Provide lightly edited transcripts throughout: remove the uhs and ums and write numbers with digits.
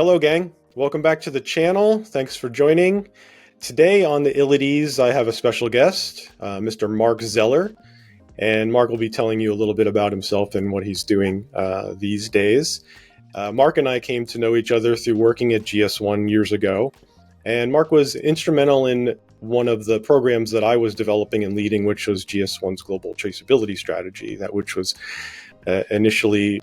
Hello, gang. Welcome back to the channel. Thanks for joining. Today on the Ilities, I have a special guest, Mr. Mark Zeller. And Mark will be telling you a little bit about himself and what he's doing these days. Mark and I came to know each other through working at GS1 years ago. And Mark was instrumental in one of the programs that I was developing and leading, which was GS1's global traceability strategy, which was initially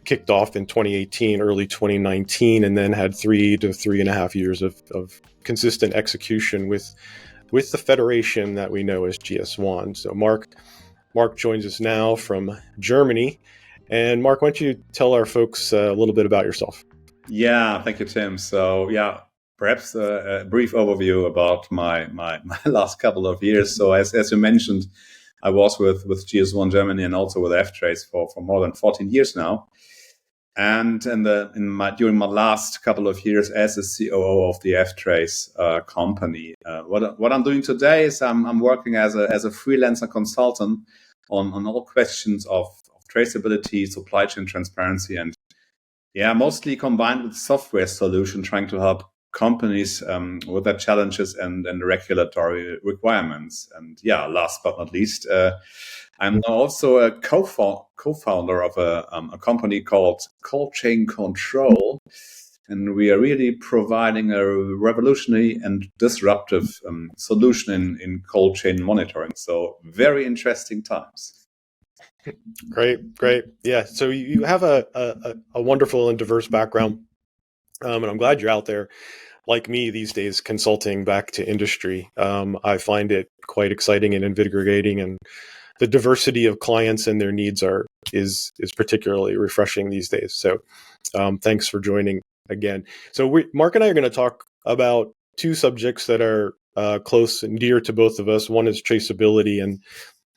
kicked off in 2018, early 2019, and then had 3 to 3.5 years of consistent execution with the federation that we know as GS1. So Mark joins us now from Germany. And Mark, why don't you tell our folks a little bit about yourself? Yeah, thank you, Tim. So perhaps a brief overview about my last couple of years. So as you mentioned, I was with GS1 Germany and also with F-Trace for more than 14 years now. And during my last couple of years as the COO of the F-Trace company, what I'm doing today is I'm working as a freelancer consultant on all questions of traceability, supply chain transparency, and mostly combined with software solution, trying to help companies with their challenges and regulatory requirements. And last but not least, I'm also a co-founder of a company called Cold Chain Control, and we are really providing a revolutionary and disruptive solution in cold chain monitoring. So very interesting times. Great. Yeah, so you have a wonderful and diverse background, and I'm glad you're out there, like me these days, consulting back to industry. I find it quite exciting and invigorating, and the diversity of clients and their needs is particularly refreshing these days. So thanks for joining again. So Mark and I are going to talk about two subjects that are close and dear to both of us. One is traceability,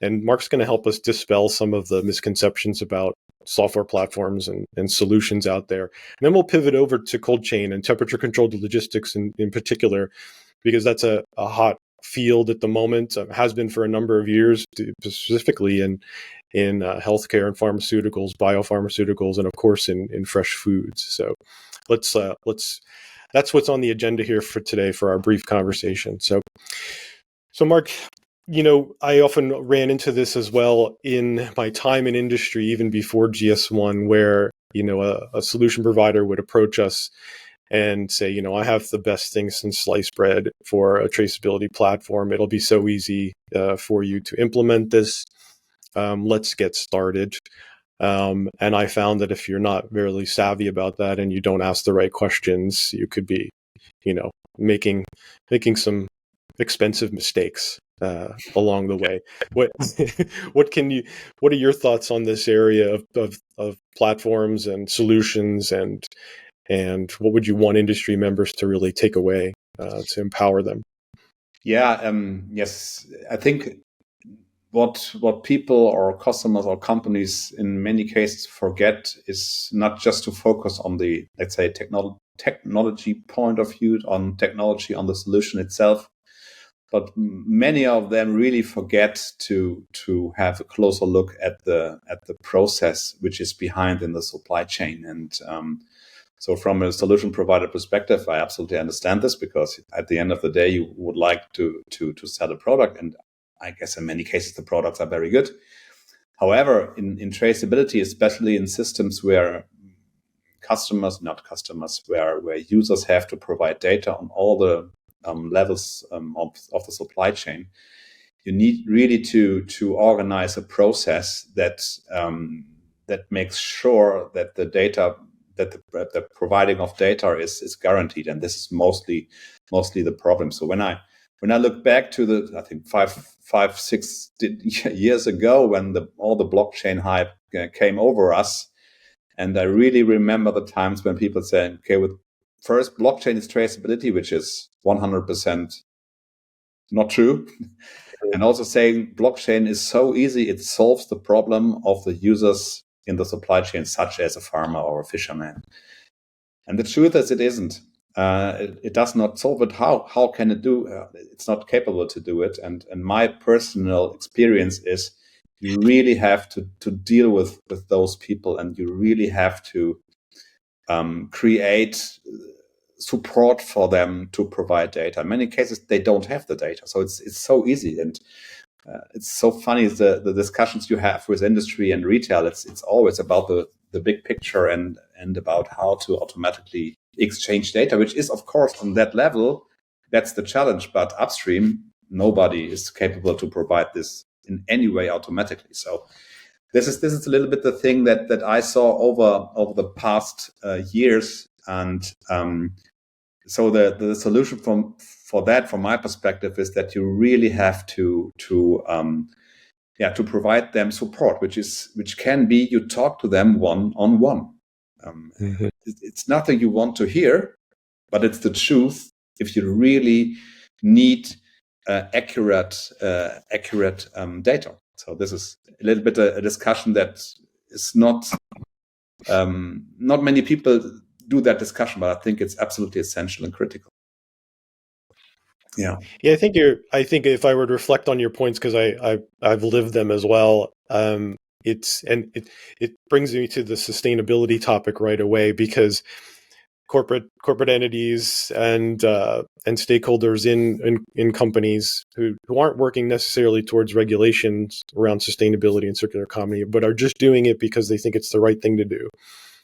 and Mark's going to help us dispel some of the misconceptions about software platforms and solutions out there. And then we'll pivot over to cold chain and temperature controlled logistics in particular, because that's a hot field at the moment, has been for a number of years, specifically in healthcare and pharmaceuticals, biopharmaceuticals, and of course in fresh foods. So that's what's on the agenda here for today for our brief conversation. So Mark, I often ran into this as well in my time in industry, even before GS1, where, a solution provider would approach us and say, I have the best thing since sliced bread for a traceability platform. It'll be so easy for you to implement this. Let's get started. And I found that if you're not really savvy about that and you don't ask the right questions, you could be, making some expensive mistakes along the way. What are your thoughts on this area of platforms and solutions, and what would you want industry members to really take away to empower them? Yes, I think what people or customers or companies in many cases forget is not just to focus on the, let's say, technology point of view, on technology, on the solution itself, but many of them really forget to have a closer look at the process which is behind in the supply chain. And so from a solution provider perspective, I absolutely understand this, because at the end of the day, you would like to sell a product. And I guess in many cases, the products are very good. However, in traceability, especially in systems where where users have to provide data on all the levels of the supply chain, you need really to organize a process that makes sure that the data, that the providing of data is guaranteed, and this is mostly the problem. So when I look back to I think 5-6 years ago, when all the blockchain hype came over us, and I really remember the times when people said, okay, with first, blockchain is traceability, which is 100% not true. And also saying blockchain is so easy, it solves the problem of the users in the supply chain, such as a farmer or a fisherman. And the truth is, it isn't. It does not solve it. How can it do? It's not capable to do it. And my personal experience is, you really have to deal with those people, and you really have to create support for them to provide data. In many cases, they don't have the data, so it's so easy, and it's so funny the discussions you have with industry and retail. It's always about the big picture and about how to automatically exchange data, which is of course on that level. That's the challenge, but upstream, nobody is capable to provide this in any way automatically. So this is a little bit the thing that I saw over the past years, and so the solution for that, from my perspective, is that you really have to provide them support, which can be you talk to them one-on-one. It's nothing you want to hear, but it's the truth. If you really need accurate data, so this is a little bit a discussion that is not many people do that discussion, but I think it's absolutely essential and critical. Yeah. I think if I were to reflect on your points, because I've lived them as well, it brings me to the sustainability topic right away, because corporate entities and stakeholders in companies who aren't working necessarily towards regulations around sustainability and circular economy, but are just doing it because they think it's the right thing to do,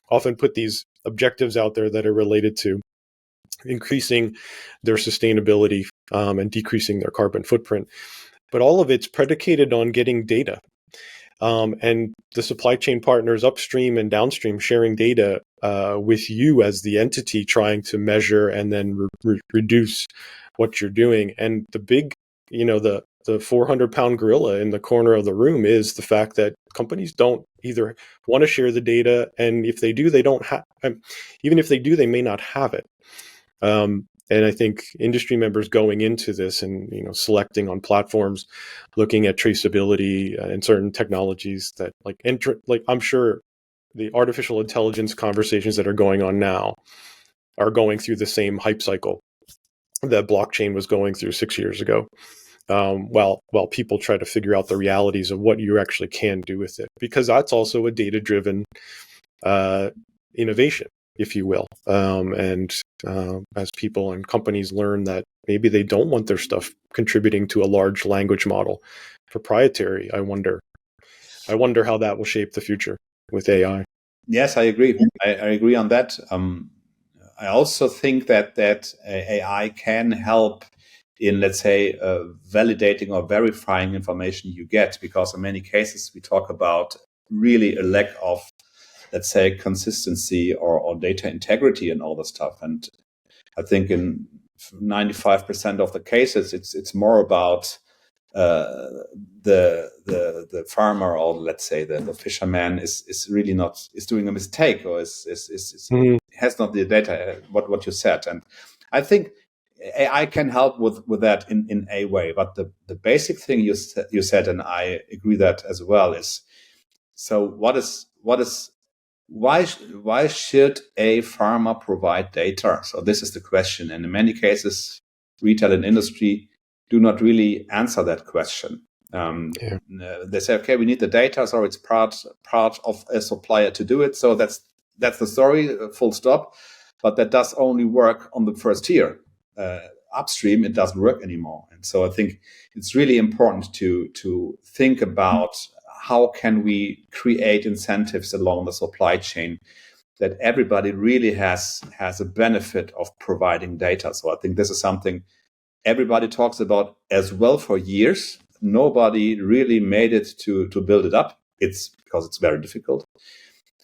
often put these objectives out there that are related to increasing their sustainability and decreasing their carbon footprint. But all of it's predicated on getting data. And the supply chain partners upstream and downstream sharing data with you as the entity trying to measure and then reduce what you're doing. And the big, the 400-pound gorilla in the corner of the room is the fact that companies don't either want to share the data, and if they do, they don't have. Even if they do, they may not have it. And I think industry members going into this and selecting on platforms, looking at traceability and certain technologies that like I'm sure the artificial intelligence conversations that are going on now are going through the same hype cycle that blockchain was going through 6 years ago. While people try to figure out the realities of what you actually can do with it, because that's also a data-driven innovation, if you will. And as people and companies learn that maybe they don't want their stuff contributing to a large language model, proprietary, I wonder how that will shape the future with AI. Yes, I agree. I agree on that. I also think that AI can help in, let's say, validating or verifying information you get, because in many cases we talk about really a lack of, let's say, consistency or data integrity and all the stuff. And I think in 95% of the cases, it's more about the farmer, or let's say the fisherman is really is doing a mistake, or has not the data, what you said. And I think AI can help with that in a way. But the basic thing you said, and I agree that as well, is, so why should a farmer provide data? So this is the question. And in many cases, retail and industry do not really answer that question. They say, okay, we need the data, so it's part of a supplier to do it. So that's the story, full stop. But that does only work on the first tier. Upstream, it doesn't work anymore. And so I think it's really important to think about how can we create incentives along the supply chain that everybody really has a benefit of providing data. So I think this is something everybody talks about as well for years. Nobody really made it to build it up. It's because it's very difficult.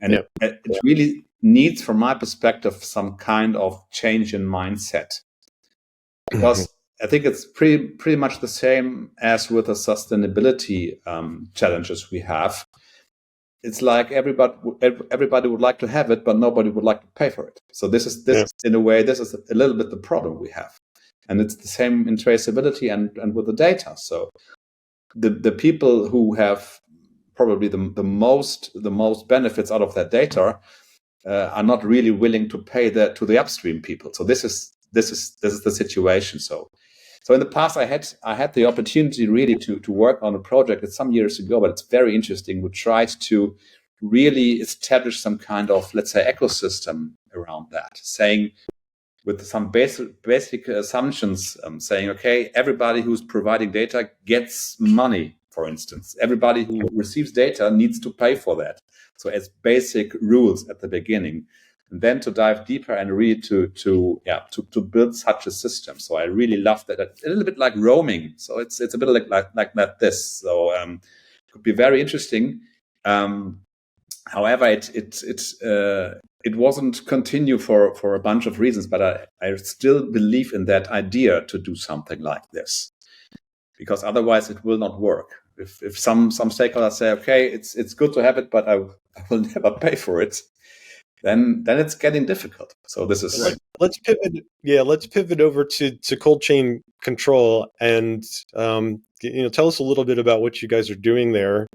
And it really needs, from my perspective, some kind of change in mindset. Because I think it's pretty much the same as with the sustainability challenges we have. It's like everybody would like to have it, but nobody would like to pay for it. So this is in a way, this is a little bit the problem we have. And it's the same in traceability and with the data. So the people who have probably the most benefits out of that data are not really willing to pay that to the upstream people. So this is the situation. So in the past, I had the opportunity really to work on a project some years ago, but it's very interesting. We tried to really establish some kind of, let's say, ecosystem around that, saying with some basic assumptions, saying, okay, everybody who's providing data gets money, for instance. Everybody who receives data needs to pay for that. So as basic rules at the beginning, and then to dive deeper and really to build such a system. So I really love that. A little bit like roaming. So it's a bit like this. So it could be very interesting. However, it wasn't continue for a bunch of reasons, but I still believe in that idea to do something like this, because otherwise it will not work. If some stakeholders say, okay, it's good to have it, but I will never pay for it, then it's getting difficult. So this is let's pivot. Yeah, let's pivot over to cold chain control, and tell us a little bit about what you guys are doing there.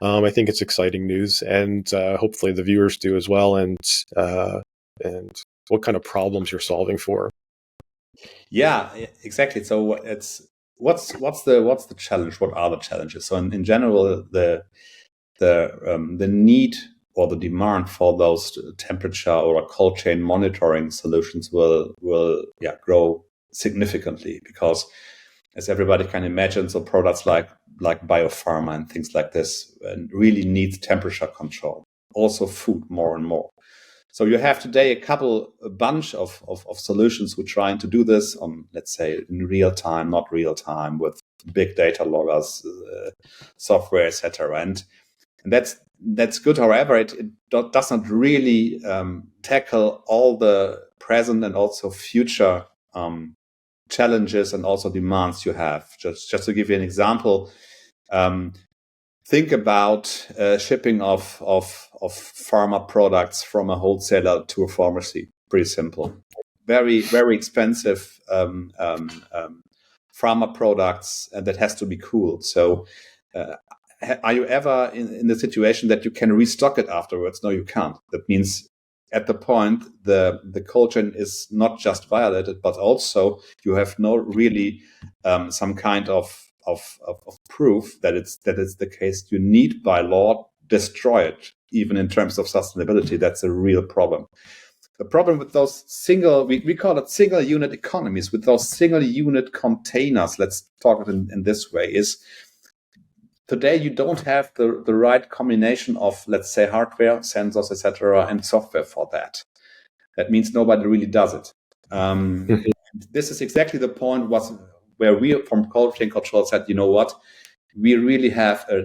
I think it's exciting news, and hopefully the viewers do as well. And what kind of problems you're solving for. Yeah, exactly. So it's what's the challenge? What are the challenges? So in general, the need or the demand for those temperature or cold chain monitoring solutions will grow significantly, because as everybody can imagine, so products like Biopharma and things like this really need temperature control. Also food more and more. So you have today a bunch of solutions who are trying to do this on, let's say, in real time, not real time, with big data loggers, software, etc. And that's good. However, it does not really tackle all the present and also future challenges and also demands you have. Just to give you an example, think about shipping of pharma products from a wholesaler to a pharmacy. Pretty simple. Very, very expensive pharma products, and that has to be cooled. So are you ever in the situation that you can restock it afterwards? No, you can't. That means at the point the cold chain is not just violated, but also you have no really some kind of proof that it's the case. You need by law destroy it, even in terms of sustainability. That's a real problem. The problem with those we call it single unit economies, with those single unit containers, let's talk it in this way, is today you don't have the right combination of, let's say, hardware, sensors, etc., and software for that. That means nobody really does it. This is exactly the point where we from Cold Chain Control said, you know what, we really have a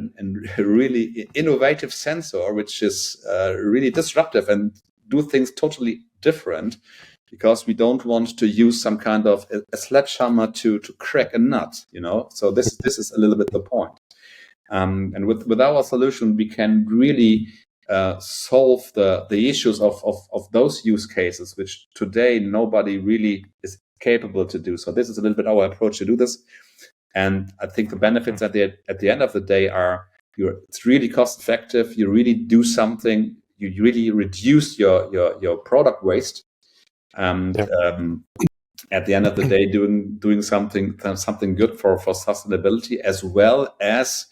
really innovative sensor, which is really disruptive and do things totally different, because we don't want to use some kind of a sledgehammer to crack a nut, So this is a little bit the point. And with our solution, we can really solve the issues of those use cases, which today nobody really is capable to do. So this is a little bit our approach to do this. And I think the benefits at the end of the day are it's really cost effective. You really do something. You really reduce your product waste. And at the end of the day, doing something good for sustainability, as well as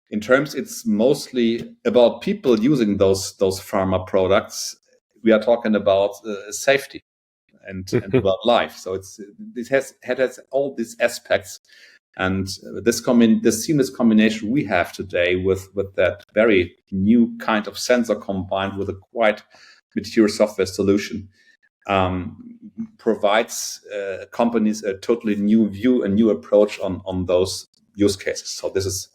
in terms, it's mostly about people using those pharma products. We are talking about safety and about life. So it has all these aspects, and this seamless combination we have today with that very new kind of sensor combined with a quite mature software solution provides companies a totally new view, a new approach on those use cases. So this is,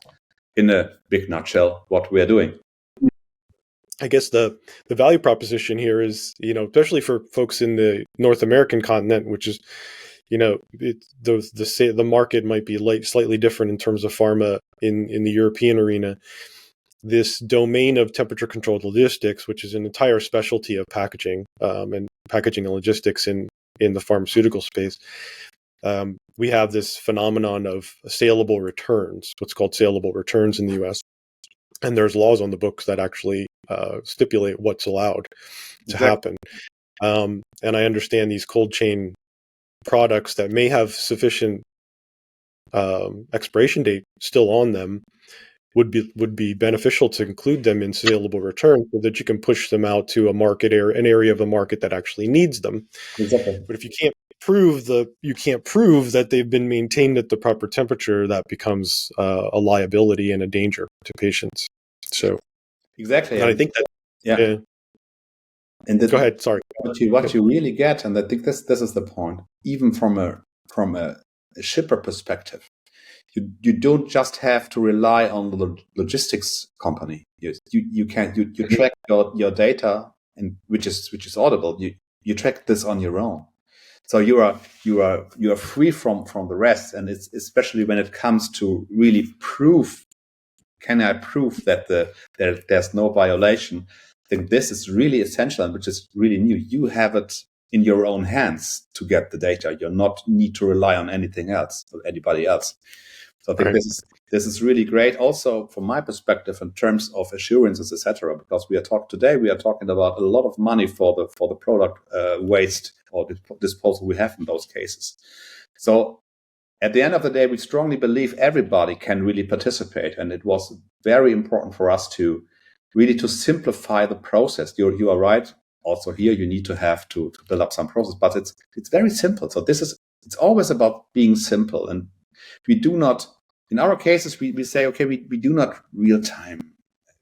in a big nutshell, what we are doing. I guess the value proposition here is, especially for folks in the North American continent, which is, the market might be slightly different in terms of pharma in the European arena. This domain of temperature controlled logistics, which is an entire specialty of packaging and packaging and logistics in the pharmaceutical space. We have this phenomenon of salable returns, what's called salable returns in the US. And there's laws on the books that actually stipulate what's allowed to happen. And I understand these cold chain products that may have sufficient expiration date still on them would be beneficial to include them in Salable Returns so that you can push them out to a market area, an area of the market that actually needs them. Exactly. But if you can't prove that they've been maintained at the proper temperature, that becomes a liability and a danger to patients. So exactly, and I think that yeah. And go ahead. Sorry. What you really get, and I think this is the point, even from a shipper perspective, you don't just have to rely on the logistics company. You track your data, and which is audible. You track this on your own, so you are free from the rest. And it's especially when it comes to really proof. Can I prove that there's no violation? I think this is really essential, and which is really new. You have it in your own hands to get the data. You not need to rely on anything else or anybody else. So I think this is really great. Also, from my perspective, in terms of assurances, etc., because we are talking about a lot of money for the product waste or disposal we have in those cases. So at the end of the day, we strongly believe everybody can really participate, and it was very important for us to simplify the process. You are right. Also here, you need to have to build up some process, but it's very simple. So it's always about being simple, and we do not. In our cases, we say, okay, we do not real time.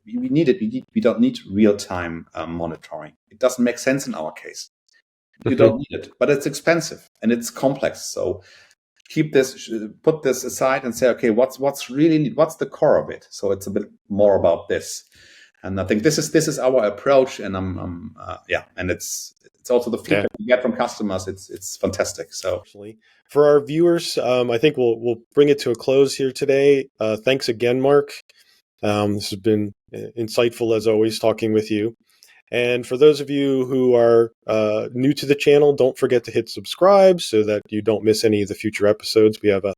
We need it. We don't need real time monitoring. It doesn't make sense in our case. You don't need it, but it's expensive and it's complex. So put this aside and say, okay, what's the core of it? So it's a bit more about this. And I think this is our approach, and and it's also the feedback we get from customers. It's fantastic. So for our viewers, I think we'll bring it to a close here today. Thanks again, Mark. This has been insightful as always talking with you. And for those of you who are new to the channel, don't forget to hit subscribe so that you don't miss any of the future episodes. We have a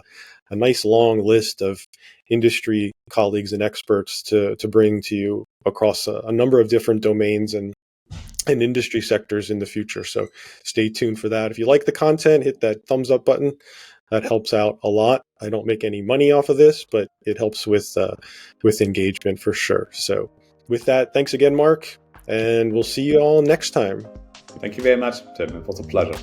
nice long list of industry colleagues and experts to bring to you across a number of different domains and industry sectors in the future. So stay tuned for that. If you like the content, hit that thumbs up button. That helps out a lot. I don't make any money off of this, but it helps with engagement for sure. So with that, thanks again, Mark, and we'll see you all next time. Thank you very much, Tim. It was a pleasure.